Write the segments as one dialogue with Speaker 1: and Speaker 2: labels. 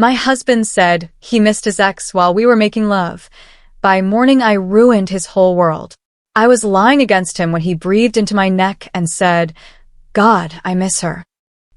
Speaker 1: My husband said he missed his ex while we were making love. By morning, I ruined his whole world. I was lying against him when he breathed into my neck and said, "God, I miss her."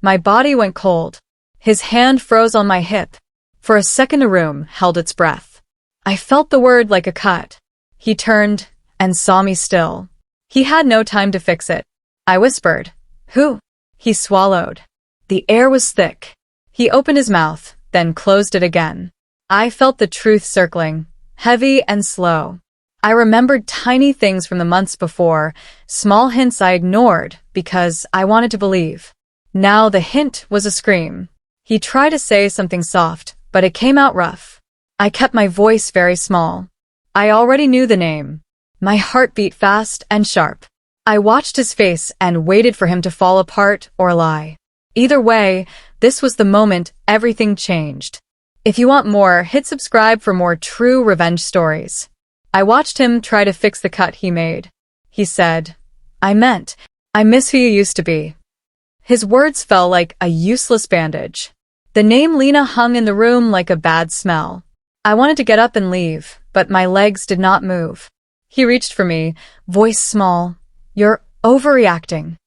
Speaker 1: My body went cold. His hand froze on my hip. For a second, the room held its breath. I felt the word like a cut. He turned and saw me still. He had no time to fix it. I whispered, "Who?" He swallowed. The air was thick. He opened his mouth, then closed it again. I felt the truth circling, heavy and slow. I remembered tiny things from the months before, small hints I ignored because I wanted to believe. Now the hint was a scream. He tried to say something soft, but it came out rough. I kept my voice very small. I already knew the name. My heart beat fast and sharp. I watched his face and waited for him to fall apart or lie. Either way, this was the moment everything changed. If you want more, hit subscribe for more true revenge stories. I watched him try to fix the cut he made. He said, "I miss who you used to be." His words fell like a useless bandage. The name Lena hung in the room like a bad smell. I wanted to get up and leave, but my legs did not move. He reached for me, voice small. "You're overreacting."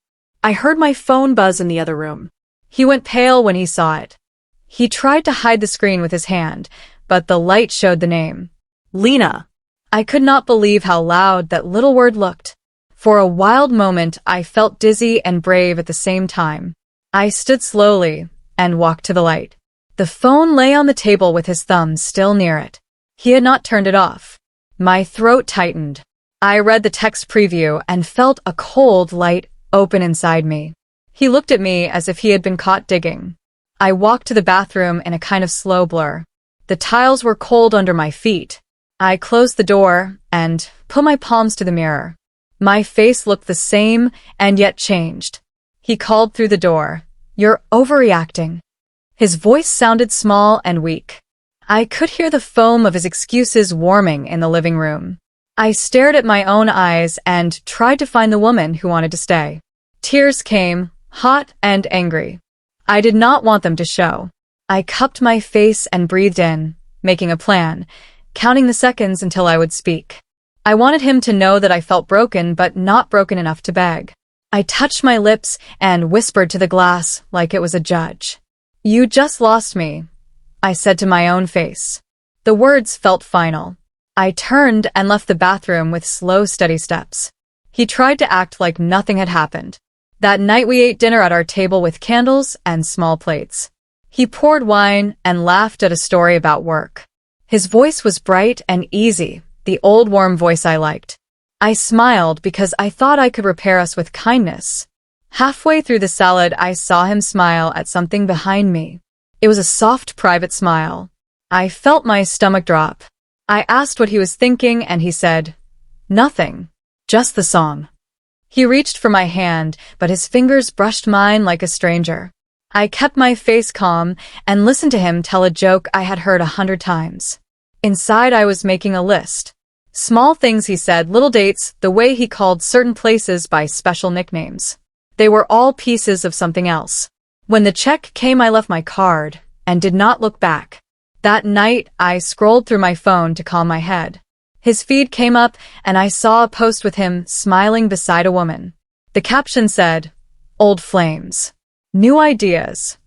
Speaker 1: I heard my phone buzz in the other room. He went pale when he saw it. He tried to hide the screen with his hand, but the light showed the name. Lena. I could not believe how loud that little word looked. For a wild moment, I felt dizzy and brave at the same time. I stood slowly and walked to the light. The phone lay on the table with his thumb still near it. He had not turned it off. My throat tightened. I read the text preview and felt a cold light open inside me. He looked at me as if he had been caught digging. I walked to the bathroom in a kind of slow blur. The tiles were cold under my feet. I closed the door and put my palms to the mirror. My face looked the same and yet changed. He called through the door, "You're overreacting." His voice sounded small and weak. I could hear the foam of his excuses warming in the living room. I stared at my own eyes and tried to find the woman who wanted to stay. Tears came, hot and angry. I did not want them to show. I cupped my face and breathed in, making a plan, counting the seconds until I would speak. I wanted him to know that I felt broken but not broken enough to beg. I touched my lips and whispered to the glass like it was a judge. "You just lost me," I said to my own face. The words felt final. I turned and left the bathroom with slow, steady steps. He tried to act like nothing had happened. That night we ate dinner at our table with candles and small plates. He poured wine and laughed at a story about work. His voice was bright and easy, the old warm voice I liked. I smiled because I thought I could repair us with kindness. Halfway through the salad, I saw him smile at something behind me. It was a soft, private smile. I felt my stomach drop. I asked what he was thinking, and he said, "Nothing. Just the song." He reached for my hand, but his fingers brushed mine like a stranger. I kept my face calm and listened to him tell a joke I had heard 100 times. Inside, I was making a list. Small things he said, little dates, the way he called certain places by special nicknames. They were all pieces of something else. When the check came, I left my card and did not look back. That night, I scrolled through my phone to calm my head. His feed came up, and I saw a post with him smiling beside a woman. The caption said, "Old flames. New ideas."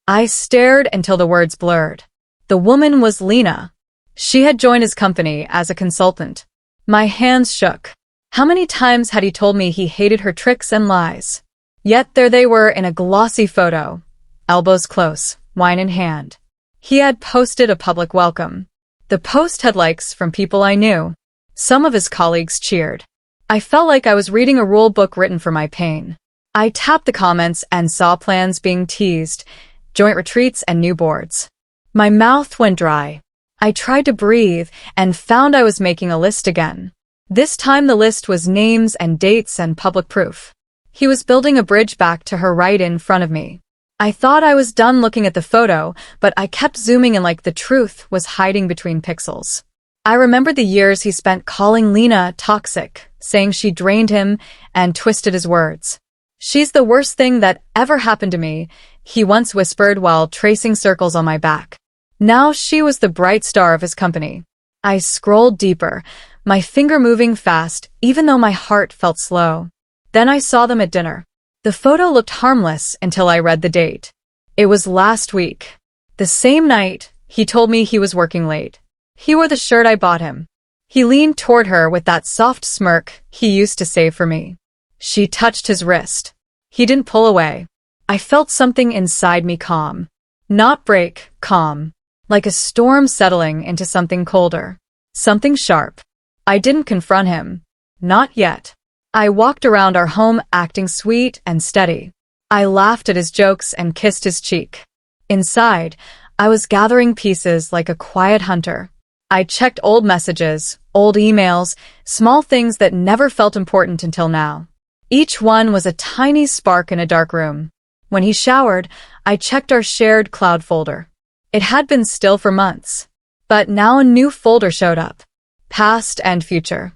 Speaker 1: I stared until the words blurred. The woman was Lena. She had joined his company as a consultant. My hands shook. How many times had he told me he hated her tricks and lies? Yet there they were in a glossy photo, elbows close, wine in hand. He had posted a public welcome. The post had likes from people I knew. Some of his colleagues cheered. I felt like I was reading a rule book written for my pain. I tapped the comments and saw plans being teased, joint retreats and new boards. My mouth went dry. I tried to breathe and found I was making a list again. This time the list was names and dates and public proof. He was building a bridge back to her right in front of me. I thought I was done looking at the photo, but I kept zooming in like the truth was hiding between pixels. I remembered the years he spent calling Lena toxic, saying she drained him, and twisted his words. "She's the worst thing that ever happened to me," he once whispered while tracing circles on my back. Now she was the bright star of his company. I scrolled deeper, my finger moving fast, even though my heart felt slow. Then I saw them at dinner. The photo looked harmless until I read the date. It was last week. The same night, he told me he was working late. He wore the shirt I bought him. He leaned toward her with that soft smirk he used to save for me. She touched his wrist. He didn't pull away. I felt something inside me calm. Not break, calm. Like a storm settling into something colder. Something sharp. I didn't confront him. Not yet. I walked around our home acting sweet and steady. I laughed at his jokes and kissed his cheek. Inside, I was gathering pieces like a quiet hunter. I checked old messages, old emails, small things that never felt important until now. Each one was a tiny spark in a dark room. When he showered, I checked our shared cloud folder. It had been still for months. But now a new folder showed up. Past and future.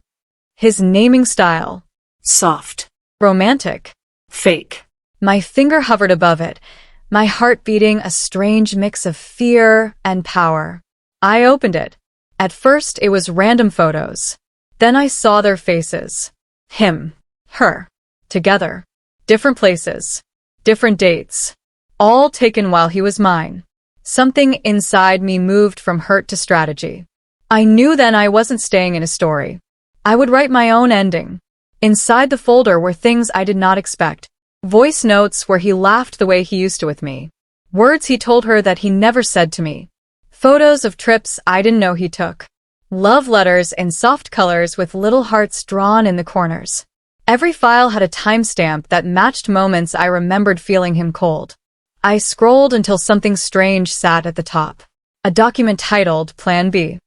Speaker 1: His naming style. Soft. Romantic. Fake. My finger hovered above it, my heart beating a strange mix of fear and power. I opened it. At first, it was random photos. Then I saw their faces. Him. Her. Together. Different places. Different dates. All taken while he was mine. Something inside me moved from hurt to strategy. I knew then I wasn't staying in a story. I would write my own ending. Inside the folder were things I did not expect. Voice notes where he laughed the way he used to with me. Words he told her that he never said to me. Photos of trips I didn't know he took. Love letters in soft colors with little hearts drawn in the corners. Every file had a timestamp that matched moments I remembered feeling him cold. I scrolled until something strange sat at the top. A document titled Plan B.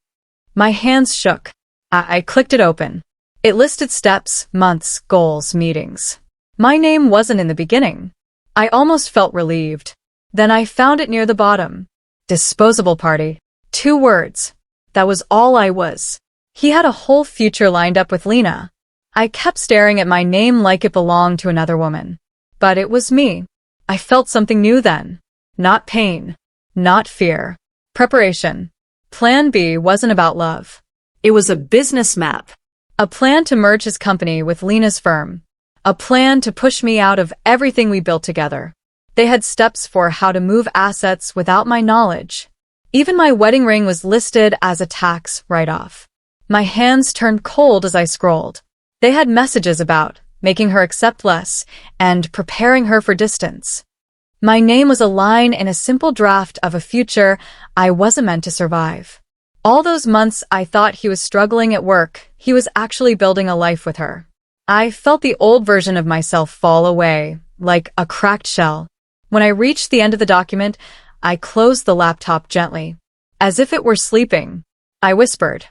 Speaker 1: My hands shook. I clicked it open. It listed steps, months, goals, meetings. My name wasn't in the beginning. I almost felt relieved. Then I found it near the bottom. Disposable party. 2 words. That was all I was. He had a whole future lined up with Lena. I kept staring at my name like it belonged to another woman. But it was me. I felt something new then. Not pain. Not fear. Preparation. Plan B wasn't about love. It was a business map. A plan to merge his company with Lena's firm. A plan to push me out of everything we built together. They had steps for how to move assets without my knowledge. Even my wedding ring was listed as a tax write-off. My hands turned cold as I scrolled. They had messages about making her accept less and preparing her for distance. My name was a line in a simple draft of a future I wasn't meant to survive. All those months I thought he was struggling at work, he was actually building a life with her. I felt the old version of myself fall away, like a cracked shell. When I reached the end of the document, I closed the laptop gently. As if it were sleeping, I whispered,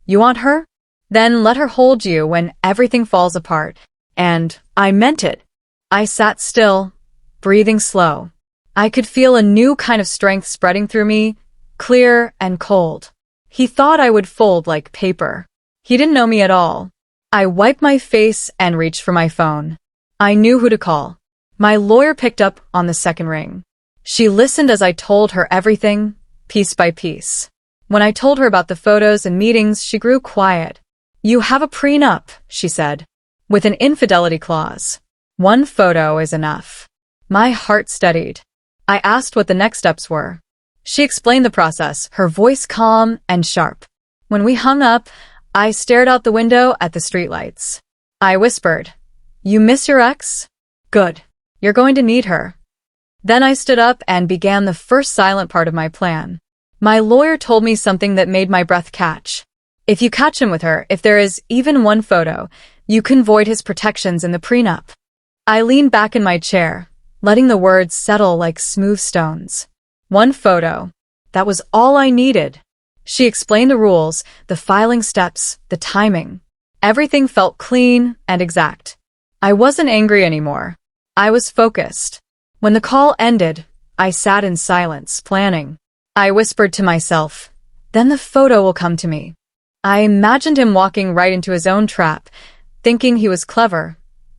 Speaker 1: "You want her? Then let her hold you when everything falls apart." And I meant it. I sat still, breathing slow. I could feel a new kind of strength spreading through me, clear and cold. He thought I would fold like paper. He didn't know me at all. I wiped my face and reached for my phone. I knew who to call. My lawyer picked up on the second ring. She listened as I told her everything, piece by piece. When I told her about the photos and meetings, she grew quiet. "You have a prenup," she said, with an infidelity clause. "1 photo is enough." My heart steadied. I asked what the next steps were. She explained the process, her voice calm and sharp. When we hung up, I stared out the window at the streetlights. I whispered, "You miss your ex? Good. You're going to need her." Then I stood up and began the first silent part of my plan. My lawyer told me something that made my breath catch. If you catch him with her, if there is even 1 photo, you can void his protections in the prenup. I leaned back in my chair, letting the words settle like smooth stones. 1 photo. That was all I needed. She explained the rules, the filing steps, the timing. Everything felt clean and exact. I wasn't angry anymore. I was focused. When the call ended, I sat in silence, planning. I whispered to myself, "Then the photo will come to me." I imagined him walking right into his own trap, thinking he was clever,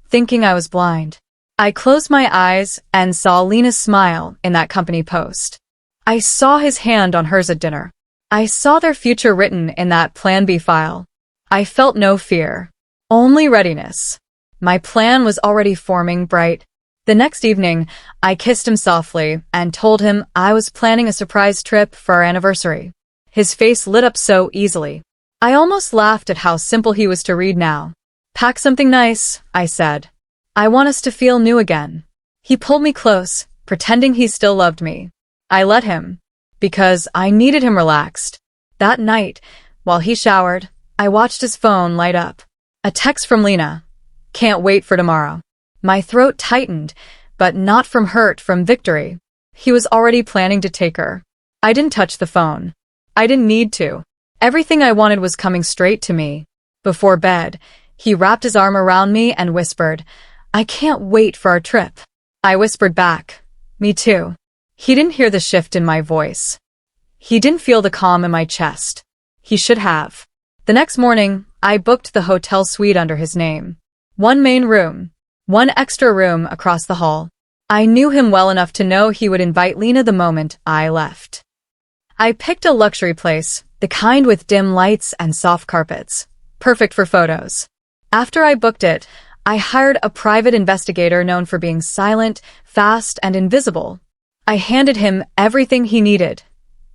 Speaker 1: thinking I was blind. I closed my eyes and saw Lena's smile in that company post. I saw his hand on hers at dinner. I saw their future written in that Plan B file. I felt no fear, only readiness. My plan was already forming bright. The next evening, I kissed him softly and told him I was planning a surprise trip for our anniversary. His face lit up so easily. I almost laughed at how simple he was to read now. Pack something nice, I said. I want us to feel new again. He pulled me close, pretending he still loved me. I let him, because I needed him relaxed. That night, while he showered, I watched his phone light up. A text from Lena. Can't wait for tomorrow. My throat tightened, but not from hurt, from victory. He was already planning to take her. I didn't touch the phone. I didn't need to. Everything I wanted was coming straight to me. Before bed, he wrapped his arm around me and whispered, I can't wait for our trip. I whispered back, me too. He didn't hear the shift in my voice. He didn't feel the calm in my chest. He should have. The next morning, I booked the hotel suite under his name. One main room, one extra room across the hall. I knew him well enough to know he would invite Lena the moment I left. I picked a luxury place, the kind with dim lights and soft carpets, perfect for photos. After I booked it, I hired a private investigator known for being silent, fast, and invisible. I handed him everything he needed.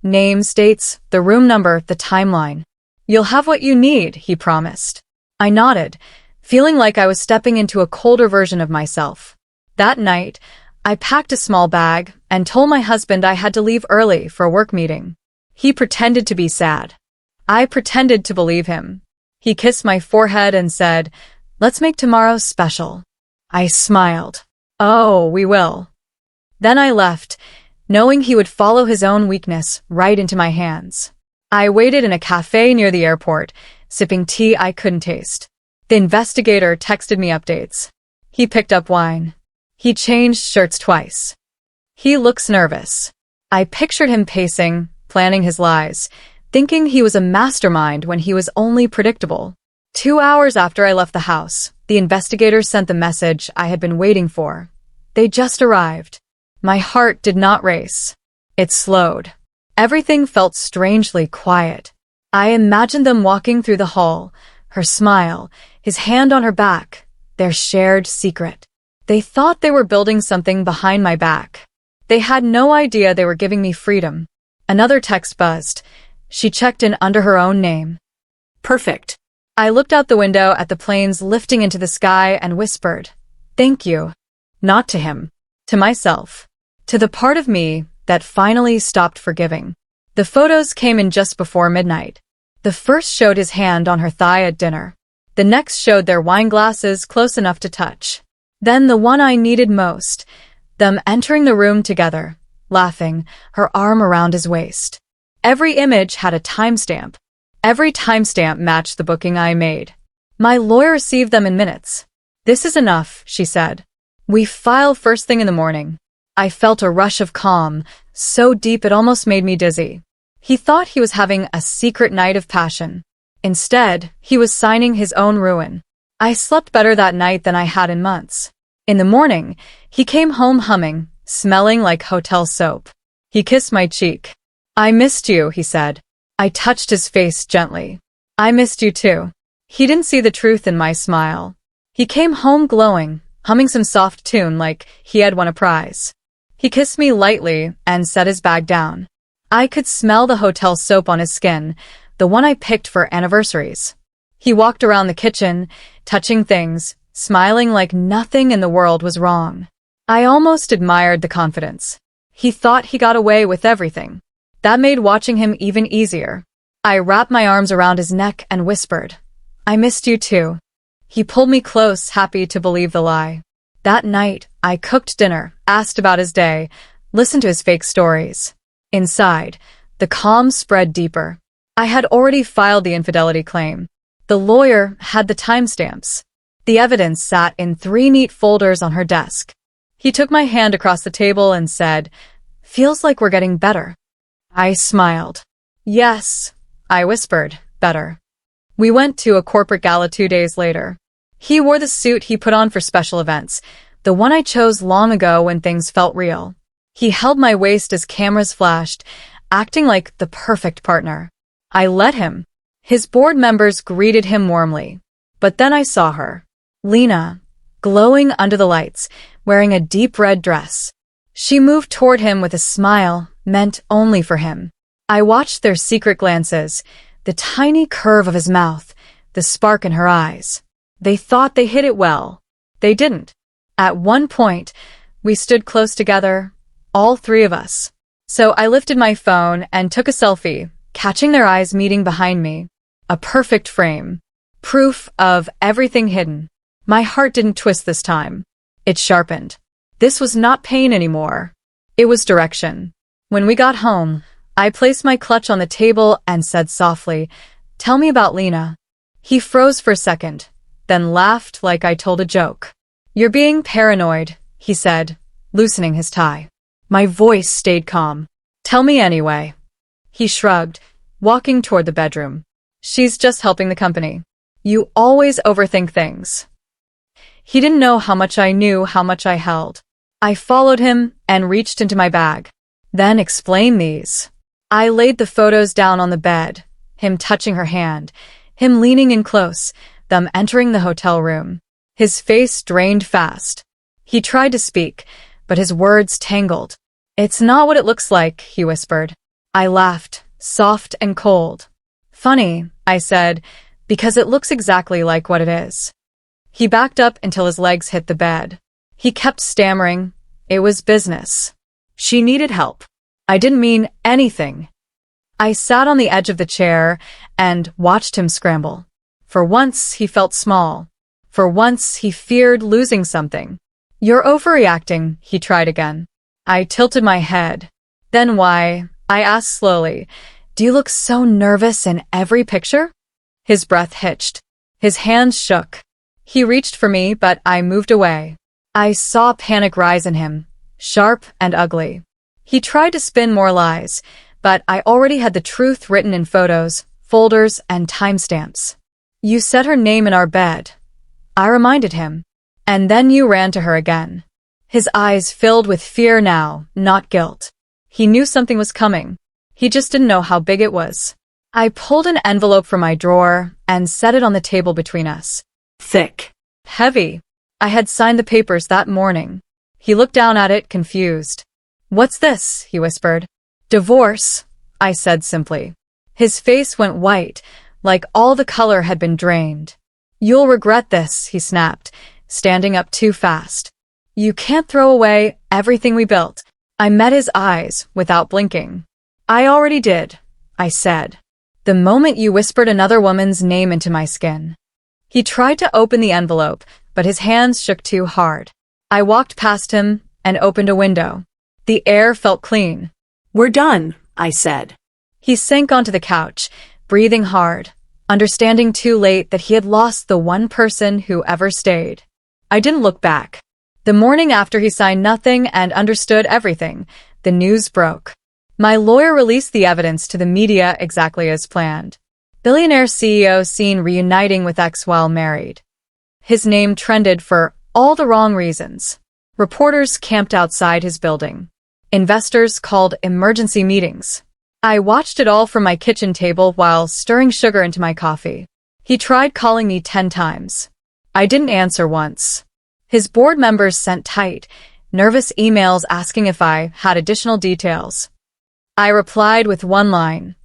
Speaker 1: Names, dates, the room number, the timeline. You'll have what you need, he promised. I nodded, feeling like I was stepping into a colder version of myself. That night, I packed a small bag and told my husband I had to leave early for a work meeting. He pretended to be sad. I pretended to believe him. He kissed my forehead and said, Let's make tomorrow special. I smiled. Oh, we will. Then I left, knowing he would follow his own weakness right into my hands. I waited in a cafe near the airport, sipping tea I couldn't taste. The investigator texted me updates. He picked up wine. He changed shirts twice. He looks nervous. I pictured him pacing, planning his lies, thinking he was a mastermind when he was only predictable. 2 hours after I left the house, the investigators sent the message I had been waiting for. They just arrived. My heart did not race. It slowed. Everything felt strangely quiet. I imagined them walking through the hall, her smile, his hand on her back, their shared secret. They thought they were building something behind my back. They had no idea they were giving me freedom. Another text buzzed. She checked in under her own name. Perfect. I looked out the window at the planes lifting into the sky and whispered, Thank you. Not to him. To myself. To the part of me that finally stopped forgiving. The photos came in just before midnight. The first showed his hand on her thigh at dinner. The next showed their wine glasses close enough to touch. Then the one I needed most, them entering the room together, laughing, her arm around his waist. Every image had a timestamp. Every timestamp matched the booking I made. My lawyer received them in minutes. This is enough, she said. We file first thing in the morning. I felt a rush of calm, so deep it almost made me dizzy. He thought he was having a secret night of passion. Instead, he was signing his own ruin. I slept better that night than I had in months. In the morning, he came home humming, smelling like hotel soap. He kissed my cheek. I missed you, he said. I touched his face gently. I missed you too. He didn't see the truth in my smile. He came home glowing, humming some soft tune like he had won a prize. He kissed me lightly and set his bag down. I could smell the hotel soap on his skin, the one I picked for anniversaries. He walked around the kitchen, touching things, smiling like nothing in the world was wrong. I almost admired the confidence. He thought he got away with everything. That made watching him even easier. I wrapped my arms around his neck and whispered, I missed you too. He pulled me close, happy to believe the lie. That night, I cooked dinner, asked about his day, listened to his fake stories. Inside, the calm spread deeper. I had already filed the infidelity claim. The lawyer had the timestamps. The evidence sat in 3 neat folders on her desk. He took my hand across the table and said, Feels like we're getting better. I smiled. Yes, I whispered, better. We went to a corporate gala 2 days later. He wore the suit he put on for special events, the one I chose long ago when things felt real. He held my waist as cameras flashed, acting like the perfect partner. I let him. His board members greeted him warmly. But then I saw her. Lena, glowing under the lights, wearing a deep red dress. She moved toward him with a smile meant only for him. I watched their secret glances, the tiny curve of his mouth, the spark in her eyes. They thought they hid it well. They didn't. At one point, we stood close together, all three of us. So I lifted my phone and took a selfie, catching their eyes meeting behind me. A perfect frame. Proof of everything hidden. My heart didn't twist this time. It sharpened. This was not pain anymore. It was direction. When we got home, I placed my clutch on the table and said softly, "Tell me about Lena." He froze for a second, then laughed like I told a joke. "You're being paranoid," he said, loosening his tie. My voice stayed calm. "Tell me anyway." He shrugged, walking toward the bedroom. "She's just helping the company. You always overthink things." He didn't know how much I knew, how much I held. I followed him and reached into my bag. "Then explain these." I laid the photos down on the bed, him touching her hand, him leaning in close, them entering the hotel room. His face drained fast. He tried to speak, but his words tangled. "It's not what it looks like," he whispered. I laughed, soft and cold. "Funny," I said, "because it looks exactly like what it is." He backed up until his legs hit the bed. He kept stammering. It was business. She needed help. I didn't mean anything. I sat on the edge of the chair and watched him scramble. For once, he felt small. For once, he feared losing something. "You're overreacting," he tried again. I tilted my head. "Then why?" I asked slowly. "Do you look so nervous in every picture?" His breath hitched. His hands shook. He reached for me, but I moved away. I saw panic rise in him, sharp and ugly. He tried to spin more lies, but I already had the truth written in photos, folders, and timestamps. "You said her name in our bed," I reminded him. "And then you ran to her again." His eyes filled with fear now, not guilt. He knew something was coming. He just didn't know how big it was. I pulled an envelope from my drawer and set it on the table between us. Thick. Heavy. I had signed the papers that morning. He looked down at it, confused. "What's this?" he whispered. "Divorce," I said simply. His face went white, like all the color had been drained. "You'll regret this," he snapped, standing up too fast. "You can't throw away everything we built." I met his eyes without blinking. "I already did," I said. "The moment you whispered another woman's name into my skin." He tried to open the envelope, but his hands shook too hard. I walked past him and opened a window. The air felt clean. "We're done," I said. He sank onto the couch, breathing hard, understanding too late that he had lost the one person who ever stayed. I didn't look back. The morning after he signed nothing and understood everything, the news broke. My lawyer released the evidence to the media exactly as planned. Billionaire CEO seen reuniting with ex while married. His name trended for all the wrong reasons. Reporters camped outside his building. Investors called emergency meetings. I watched it all from my kitchen table while stirring sugar into my coffee. He tried calling me 10 times. I didn't answer once. His board members sent tight, nervous emails asking if I had additional details. I replied with one line.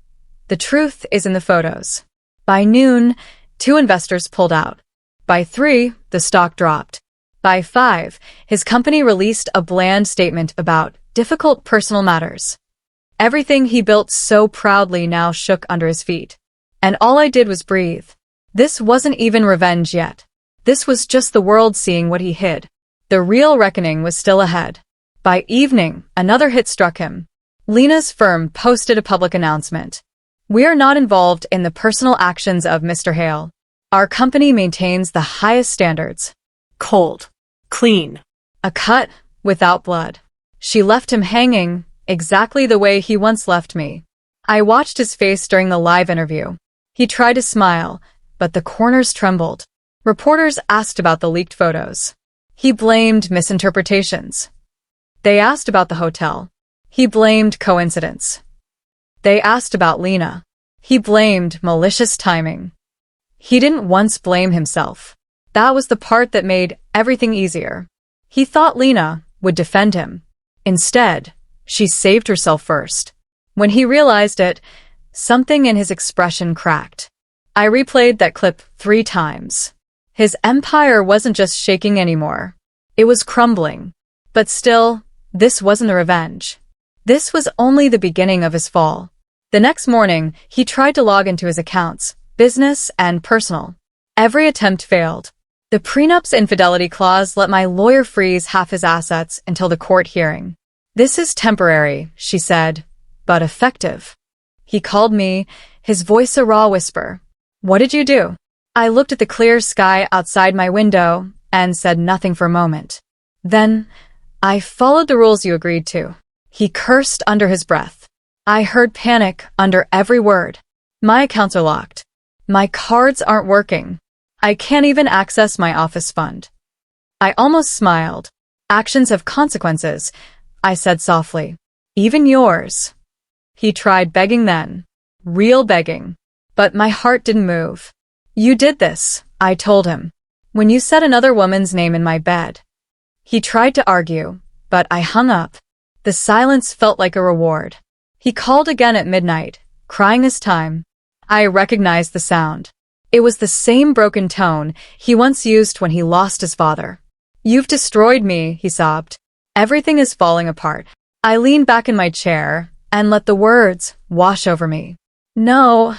Speaker 1: "The truth is in the photos." By noon, 2 investors pulled out. By 3, the stock dropped. By 5, his company released a bland statement about difficult personal matters. Everything he built so proudly now shook under his feet. And all I did was breathe. This wasn't even revenge yet. This was just the world seeing what he hid. The real reckoning was still ahead. By evening, another hit struck him. Lena's firm posted a public announcement. "We are not involved in the personal actions of Mr. Hale. Our company maintains the highest standards." Cold. Clean. A cut without blood. She left him hanging, exactly the way he once left me. I watched his face during the live interview. He tried to smile, but the corners trembled. Reporters asked about the leaked photos. He blamed misinterpretations. They asked about the hotel. He blamed coincidence. They asked about Lena. He blamed malicious timing. He didn't once blame himself. That was the part that made everything easier. He thought Lena would defend him. Instead, she saved herself first. When he realized it, something in his expression cracked. I replayed that clip 3 times. His empire wasn't just shaking anymore. It was crumbling. But still, this wasn't a revenge. This was only the beginning of his fall. The next morning, he tried to log into his accounts, business and personal. Every attempt failed. The prenup's infidelity clause let my lawyer freeze half his assets until the court hearing. "This is temporary," she said, "but effective." He called me, his voice a raw whisper. "What did you do?" I looked at the clear sky outside my window and said nothing for a moment. Then, "I followed the rules you agreed to." He cursed under his breath. I heard panic under every word. "My accounts are locked. My cards aren't working. I can't even access my office fund." I almost smiled. "Actions have consequences," I said softly. "Even yours." He tried begging then. Real begging. But my heart didn't move. "You did this," I told him, "when you said another woman's name in my bed." He tried to argue, but I hung up. The silence felt like a reward. He called again at midnight, crying this time. I recognized the sound. It was the same broken tone he once used when he lost his father. "You've destroyed me," he sobbed. "Everything is falling apart." I leaned back in my chair and let the words wash over me. "No,"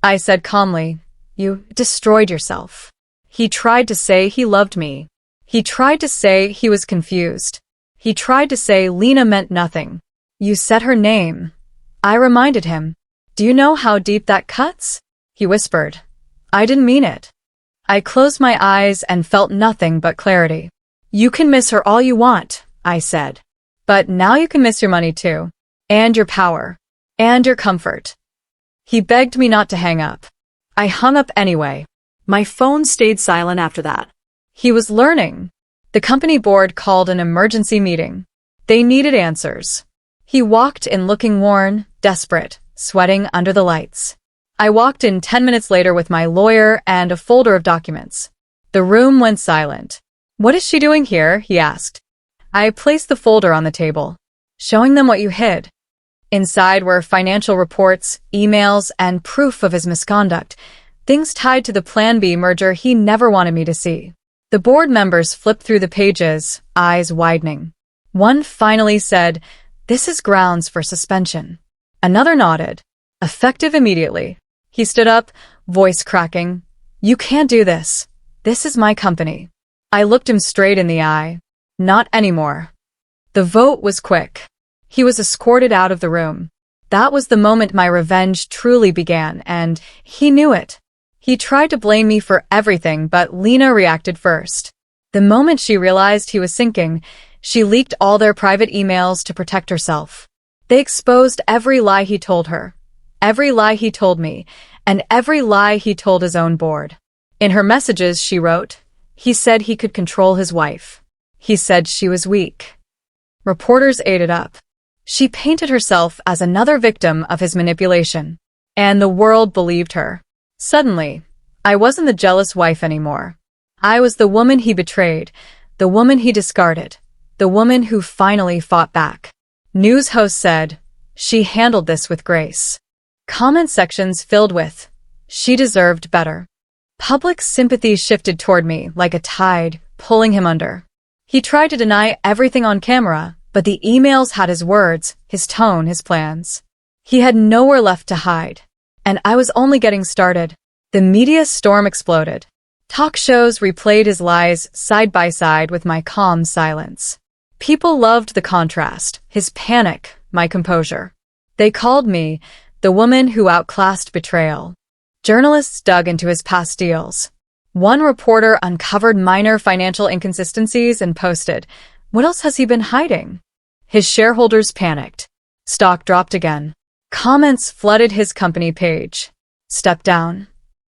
Speaker 1: I said calmly, "you destroyed yourself." He tried to say he loved me. He tried to say he was confused. He tried to say Lena meant nothing. "You said her name." I reminded him. "Do you know how deep that cuts?" He whispered. "I didn't mean it." I closed my eyes and felt nothing but clarity. "You can miss her all you want," I said. "But now you can miss your money too. And your power. And your comfort." He begged me not to hang up. I hung up anyway. My phone stayed silent after that. He was learning. The company board called an emergency meeting. They needed answers. He walked in looking worn, desperate, sweating under the lights. I walked in 10 minutes later with my lawyer and a folder of documents. The room went silent. "What is she doing here?" he asked. I placed the folder on the table. "Showing them what you hid." Inside were financial reports, emails, and proof of his misconduct, things tied to the Plan B merger he never wanted me to see. The board members flipped through the pages, eyes widening. One finally said, "This is grounds for suspension." Another nodded. "Effective immediately." He stood up, voice cracking. "You can't do this. This is my company." I looked him straight in the eye. "Not anymore." The vote was quick. He was escorted out of the room. That was the moment my revenge truly began, and he knew it. He tried to blame me for everything, but Lena reacted first. The moment she realized he was sinking, she leaked all their private emails to protect herself. They exposed every lie he told her, every lie he told me, and every lie he told his own board. In her messages, she wrote, "He said he could control his wife. He said she was weak." Reporters ate it up. She painted herself as another victim of his manipulation, and the world believed her. Suddenly, I wasn't the jealous wife anymore. I was the woman he betrayed, the woman he discarded, the woman who finally fought back. News hosts said, "She handled this with grace." Comment sections filled with, "She deserved better." Public sympathy shifted toward me like a tide, pulling him under. He tried to deny everything on camera, but the emails had his words, his tone, his plans. He had nowhere left to hide. And I was only getting started. The media storm exploded. Talk shows replayed his lies side by side with my calm silence. People loved the contrast, his panic, my composure. They called me the woman who outclassed betrayal. Journalists dug into his past deals. One reporter uncovered minor financial inconsistencies and posted, "What else has he been hiding?" His shareholders panicked. Stock dropped again. Comments flooded his company page. "Step down.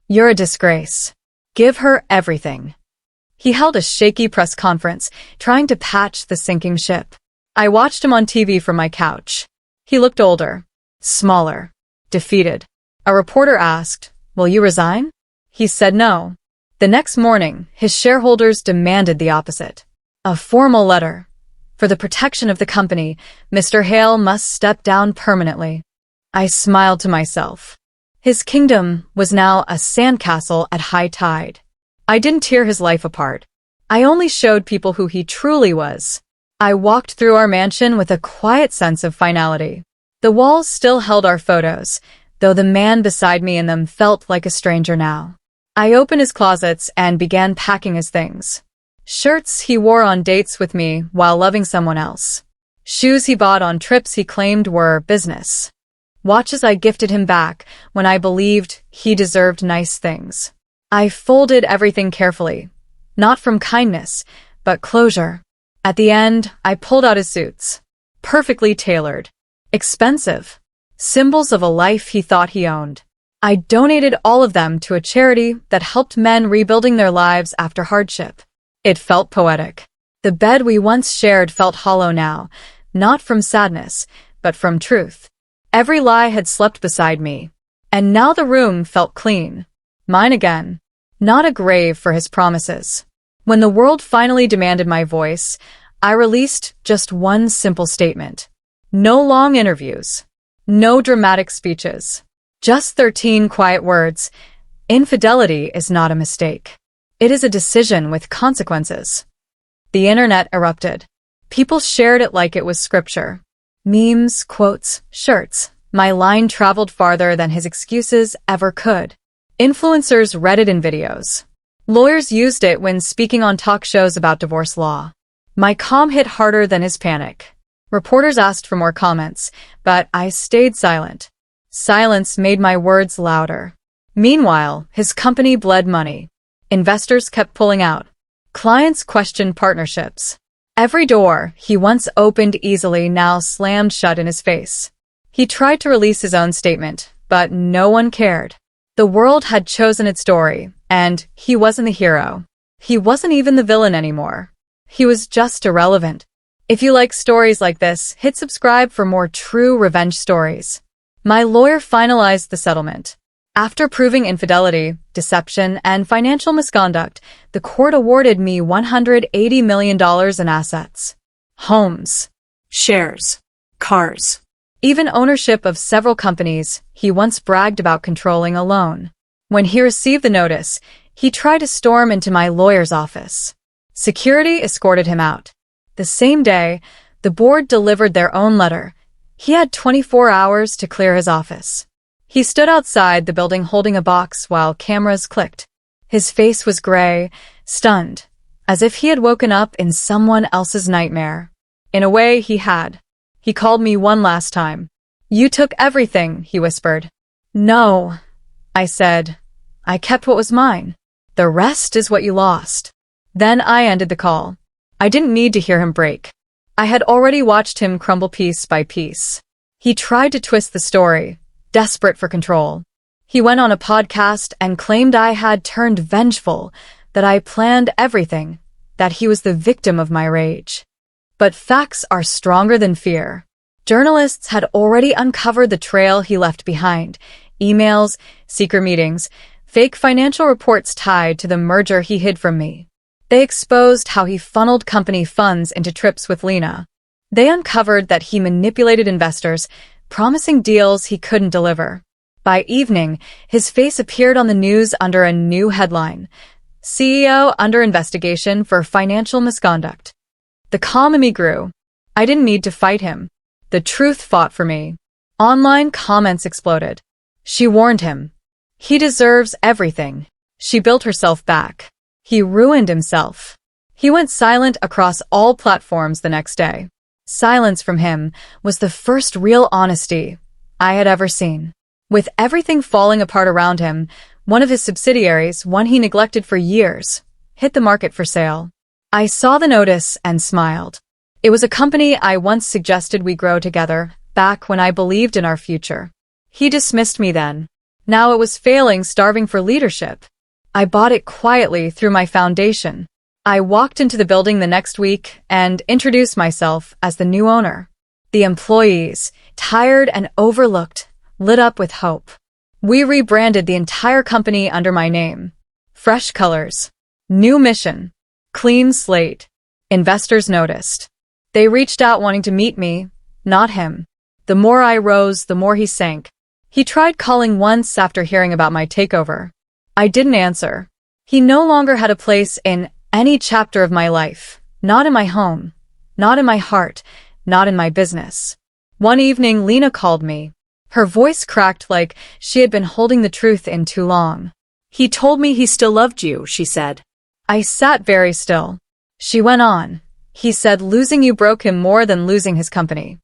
Speaker 1: You're a disgrace. Give her everything." He held a shaky press conference, trying to patch the sinking ship. I watched him on TV from my couch. He looked older, smaller, defeated. A reporter asked, "Will you resign?" He said no. The next morning, his shareholders demanded the opposite. A formal letter. For the protection of the company, Mr. Hale must step down permanently. I smiled to myself. His kingdom was now a sandcastle at high tide. I didn't tear his life apart. I only showed people who he truly was. I walked through our mansion with a quiet sense of finality. The walls still held our photos, though the man beside me in them felt like a stranger now. I opened his closets and began packing his things. Shirts he wore on dates with me while loving someone else. Shoes he bought on trips he claimed were business. Watches I gifted him back when I believed he deserved nice things. I folded everything carefully, not from kindness, but closure. At the end, I pulled out his suits. Perfectly tailored. Expensive. Symbols of a life he thought he owned. I donated all of them to a charity that helped men rebuilding their lives after hardship. It felt poetic. The bed we once shared felt hollow now, not from sadness, but from truth. Every lie had slept beside me. And now the room felt clean. Mine again. Not a grave for his promises. When the world finally demanded my voice, I released just one simple statement. No long interviews. No dramatic speeches. Just 13 quiet words. Infidelity is not a mistake. It is a decision with consequences. The internet erupted. People shared it like it was scripture. Memes, quotes, shirts. My line traveled farther than his excuses ever could. Influencers read it in videos. Lawyers used it when speaking on talk shows about divorce law. My calm hit harder than his panic. Reporters asked for more comments, but I stayed silent. Silence made my words louder. Meanwhile, his company bled money. Investors kept pulling out. Clients questioned partnerships. Every door he once opened easily now slammed shut in his face. He tried to release his own statement, but no one cared. The world had chosen its story, and he wasn't the hero. He wasn't even the villain anymore. He was just irrelevant. If you like stories like this, hit subscribe for more true revenge stories. My lawyer finalized the settlement. After proving infidelity, deception, and financial misconduct, the court awarded me $180 million in assets. Homes, shares, cars, even ownership of several companies he once bragged about controlling alone. When he received the notice, he tried to storm into my lawyer's office. Security escorted him out. The same day, the board delivered their own letter. He had 24 hours to clear his office. He stood outside the building holding a box while cameras clicked. His face was gray, stunned, as if he had woken up in someone else's nightmare. In a way, he had. He called me one last time. "You took everything," he whispered. "No," I said. "I kept what was mine. The rest is what you lost." Then I ended the call. I didn't need to hear him break. I had already watched him crumble piece by piece. He tried to twist the story, desperate for control. He went on a podcast and claimed I had turned vengeful, that I planned everything, that he was the victim of my rage. But facts are stronger than fear. Journalists had already uncovered the trail he left behind. Emails, secret meetings, fake financial reports tied to the merger he hid from me. They exposed how he funneled company funds into trips with Lena. They uncovered that he manipulated investors, promising deals he couldn't deliver. By evening, his face appeared on the news under a new headline: CEO under investigation for financial misconduct. The calm in me grew. I didn't need to fight him. The truth fought for me. Online comments exploded. She warned him. He deserves everything. She built herself back. He ruined himself. He went silent across all platforms the next day. Silence from him was the first real honesty I had ever seen. With everything falling apart around him, one of his subsidiaries, one he neglected for years, hit the market for sale. I saw the notice and smiled. It was a company I once suggested we grow together, back when I believed in our future. He dismissed me then. Now it was failing, starving for leadership. I bought it quietly through my foundation. I walked into the building the next week and introduced myself as the new owner. The employees, tired and overlooked, lit up with hope. We rebranded the entire company under my name. Fresh colors, new mission, clean slate. Investors noticed. They reached out wanting to meet me, not him. The more I rose, the more he sank. He tried calling once after hearing about my takeover. I didn't answer. He no longer had a place in any chapter of my life, not in my home, not in my heart, not in my business. One evening, Lena called me. Her voice cracked like she had been holding the truth in too long.
Speaker 2: He told me he still loved you, she said.
Speaker 1: I sat very still. She went on. He said losing you broke him more than losing his company.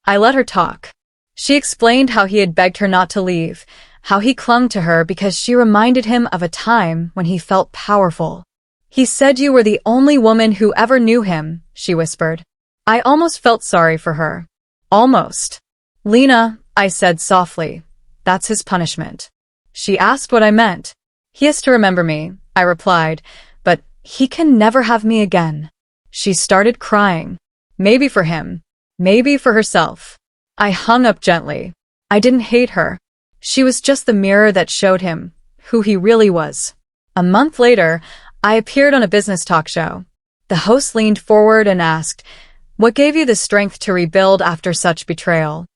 Speaker 1: I let her talk. She explained how he had begged her not to leave, how he clung to her because she reminded him of a time when he felt powerful. He said you were the only woman who ever knew him, she whispered. I almost felt sorry for her. Almost. Lena, I said softly, that's his punishment. She asked what I meant. He has to remember me, I replied, but he can never have me again. She started crying. Maybe for him, maybe for herself. I hung up gently. I didn't hate her. She was just the mirror that showed him who he really was. A month later, I appeared on a business talk show. The host leaned forward and asked, "What gave you the strength to rebuild after such betrayal?"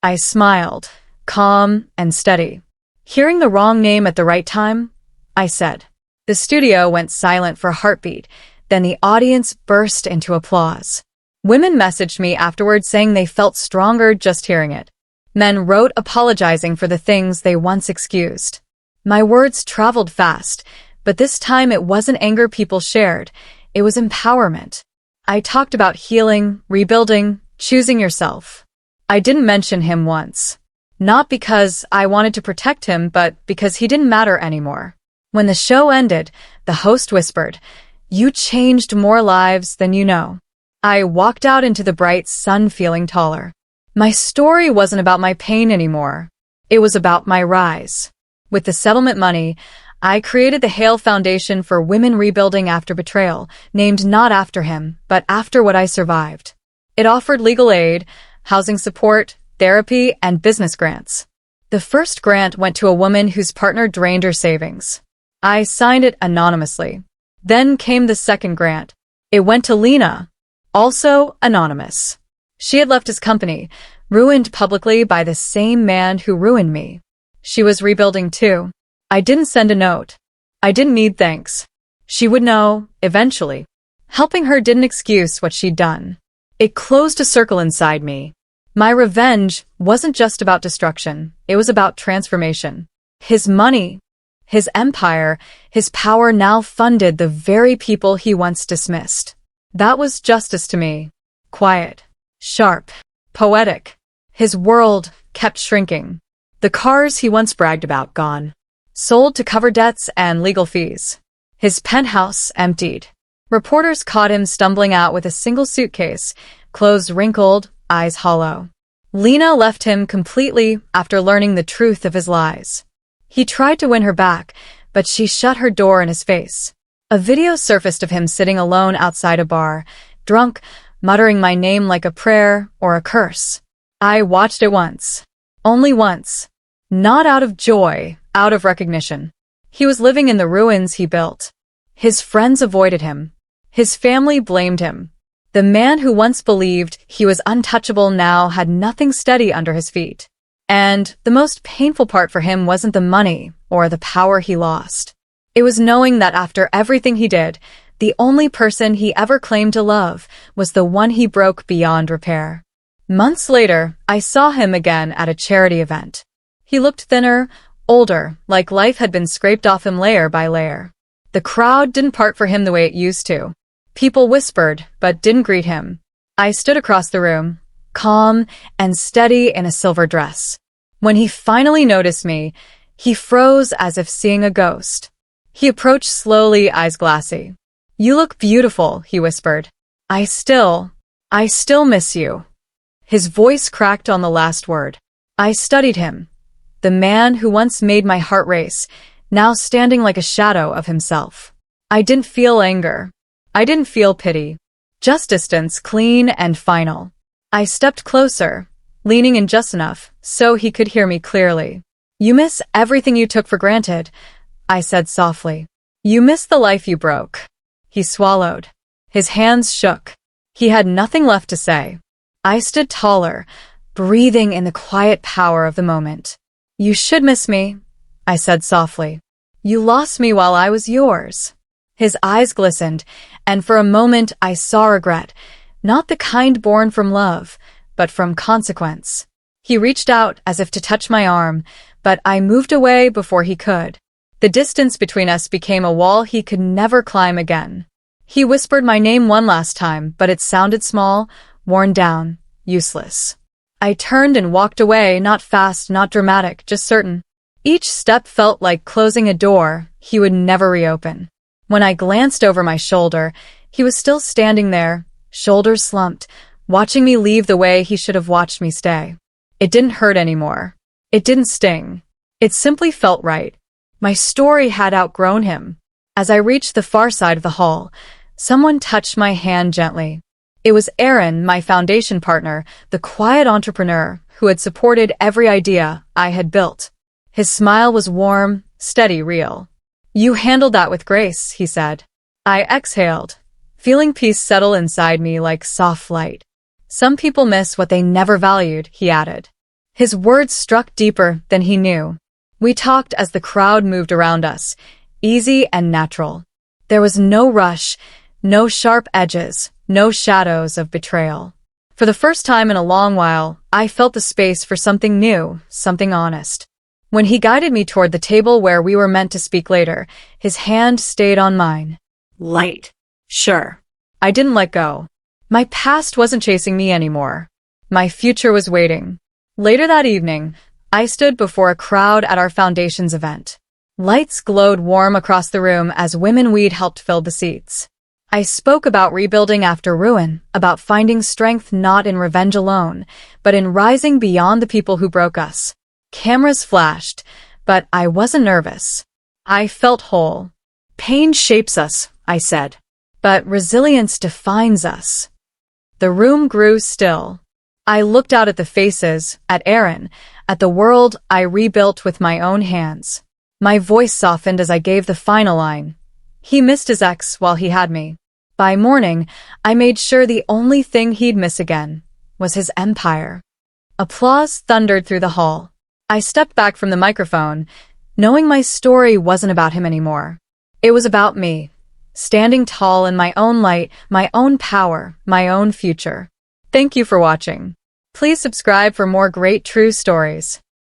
Speaker 1: I smiled, calm and steady. "Hearing the wrong name at the right time," I said. The studio went silent for a heartbeat, then the audience burst into applause. Women messaged me afterwards saying they felt stronger just hearing it. Men wrote apologizing for the things they once excused. My words traveled fast, but this time it wasn't anger people shared, it was empowerment. I talked about healing, rebuilding, choosing yourself. I didn't mention him once. Not because I wanted to protect him, but because he didn't matter anymore. When the show ended, the host whispered, "You changed more lives than you know." I walked out into the bright sun feeling taller. My story wasn't about my pain anymore. It was about my rise. With the settlement money, I created the Hale Foundation for Women Rebuilding After Betrayal, named not after him, but after what I survived. It offered legal aid, housing support, therapy, and business grants. The first grant went to a woman whose partner drained her savings. I signed it anonymously. Then came the second grant. It went to Lena, also anonymous. She had left his company, ruined publicly by the same man who ruined me. She was rebuilding too. I didn't send a note. I didn't need thanks. She would know, eventually. Helping her didn't excuse what she'd done. It closed a circle inside me. My revenge wasn't just about destruction, it was about transformation. His money, his empire, his power now funded the very people he once dismissed. That was justice to me. Quiet, sharp, poetic. His world kept shrinking. The cars he once bragged about gone. Sold to cover debts and legal fees. His penthouse emptied. Reporters caught him stumbling out with a single suitcase, clothes wrinkled, eyes hollow. Lena left him completely after learning the truth of his lies. He tried to win her back, but she shut her door in his face. A video surfaced of him sitting alone outside a bar, drunk, muttering my name like a prayer or a curse. I watched it once. Only once. Not out of joy, out of recognition. He was living in the ruins he built. His friends avoided him. His family blamed him. The man who once believed he was untouchable now had nothing steady under his feet. And the most painful part for him wasn't the money or the power he lost. It was knowing that after everything he did, the only person he ever claimed to love was the one he broke beyond repair. Months later, I saw him again at a charity event. He looked thinner, older, like life had been scraped off him layer by layer. The crowd didn't part for him the way it used to. People whispered, but didn't greet him. I stood across the room, calm and steady in a silver dress. When he finally noticed me, he froze as if seeing a ghost. He approached slowly, eyes glassy. "You look beautiful," he whispered. I still miss you." His voice cracked on the last word. I studied him. The man who once made my heart race, now standing like a shadow of himself. I didn't feel anger. I didn't feel pity. Just distance, clean and final. I stepped closer, leaning in just enough so he could hear me clearly. You miss everything you took for granted, I said softly. You miss the life you broke. He swallowed. His hands shook. He had nothing left to say. I stood taller, breathing in the quiet power of the moment. You should miss me, I said softly. You lost me while I was yours. His eyes glistened, and for a moment I saw regret, not the kind born from love, but from consequence. He reached out as if to touch my arm, but I moved away before he could. The distance between us became a wall he could never climb again. He whispered my name one last time, but it sounded small, worn down, useless. I turned and walked away, not fast, not dramatic, just certain. Each step felt like closing a door he would never reopen. When I glanced over my shoulder, he was still standing there, shoulders slumped, watching me leave the way he should have watched me stay. It didn't hurt anymore. It didn't sting. It simply felt right. My story had outgrown him. As I reached the far side of the hall, someone touched my hand gently. It was Aaron, my foundation partner, the quiet entrepreneur who had supported every idea I had built. His smile was warm, steady, real. You handled that with grace, he said. I exhaled, feeling peace settle inside me like soft light. Some people miss what they never valued, he added. His words struck deeper than he knew. We talked as the crowd moved around us, easy and natural. There was no rush, no sharp edges, no shadows of betrayal. For the first time in a long while, I felt the space for something new, something honest. When he guided me toward the table where we were meant to speak later, his hand stayed on mine.
Speaker 2: Light. Sure.
Speaker 1: I didn't let go. My past wasn't chasing me anymore. My future was waiting. Later that evening, I stood before a crowd at our foundation's event. Lights glowed warm across the room as Women Weed helped fill the seats. I spoke about rebuilding after ruin, about finding strength not in revenge alone, but in rising beyond the people who broke us. Cameras flashed, but I wasn't nervous. I felt whole.
Speaker 2: Pain shapes us, I said.
Speaker 1: But resilience defines us. The room grew still. I looked out at the faces, at Aaron, at the world I rebuilt with my own hands. My voice softened as I gave the final line. He missed his ex while he had me. By morning, I made sure the only thing he'd miss again was his empire. Applause thundered through the hall. I stepped back from the microphone, knowing my story wasn't about him anymore. It was about me, standing tall in my own light, my own power, my own future. Thank you for watching. Please subscribe for more great true stories.